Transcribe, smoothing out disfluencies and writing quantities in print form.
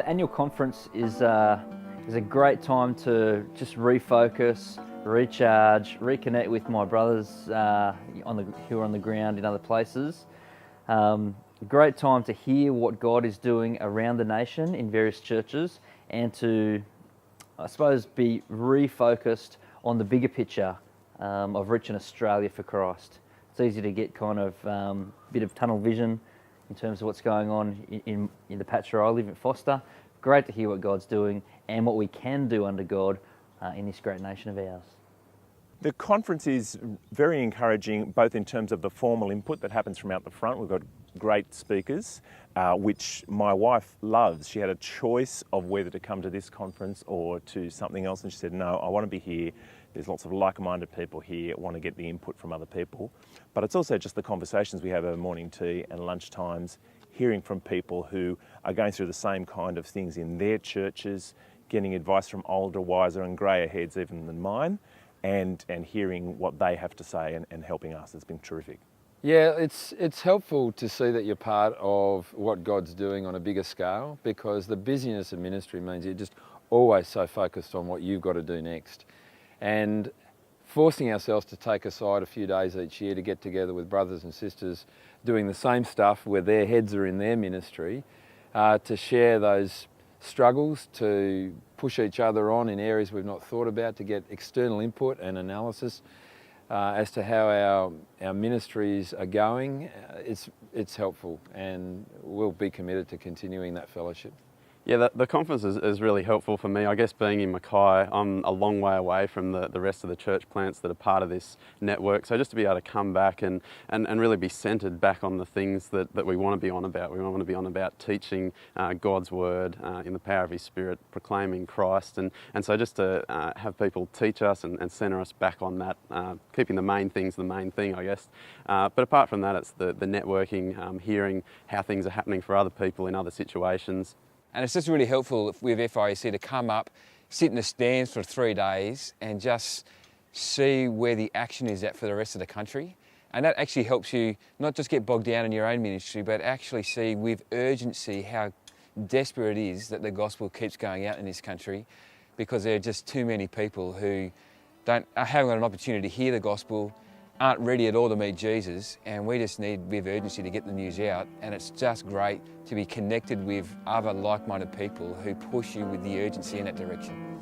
The annual conference is a great time to just refocus, recharge, reconnect with my brothers who are on the ground in other places. A great time to hear what God is doing around the nation in various churches and to, I suppose, be refocused on the bigger picture of reaching Australia for Christ. It's easy to get kind of a bit of tunnel vision in terms of what's going on in the patch where I live at Foster. Great to hear what God's doing and what we can do under God in this great nation of ours. The conference is very encouraging, both in terms of the formal input that happens from out the front. We've got great speakers, which my wife loves. She had a choice of whether to come to this conference or to something else, and she said, no, I want to be here. There's lots of like-minded people here, want to get the input from other people. But it's also just the conversations we have over morning tea and lunch times, hearing from people who are going through the same kind of things in their churches, getting advice from older, wiser and greyer heads even than mine, and hearing what they have to say and helping us. It's been terrific. Yeah, it's helpful to see that you're part of what God's doing on a bigger scale, because the busyness of ministry means you're just always so focused on what you've got to do next. And forcing ourselves to take aside a few days each year to get together with brothers and sisters doing the same stuff where their heads are in their ministry, to share those struggles, to push each other on in areas we've not thought about, to get external input and analysis as to how our ministries are going. It's helpful, and we'll be committed to continuing that fellowship. Yeah, the conference is really helpful for me. I guess being in Mackay, I'm a long way away from the rest of the church plants that are part of this network. So just to be able to come back and really be centred back on the things that we want to be on about. We want to be on about teaching God's word in the power of His Spirit, proclaiming Christ. And so just to have people teach us and centre us back on that, keeping the main things the main thing, I guess. But apart from that, it's the networking, hearing how things are happening for other people in other situations. And it's just really helpful with FIEC to come up, sit in the stands for 3 days and just see where the action is at for the rest of the country. And that actually helps you not just get bogged down in your own ministry, but actually see with urgency how desperate it is that the gospel keeps going out in this country, because there are just too many people who haven't got an opportunity to hear the gospel, aren't ready at all to meet Jesus, and we just need with urgency to get the news out. And it's just great to be connected with other like-minded people who push you with the urgency in that direction.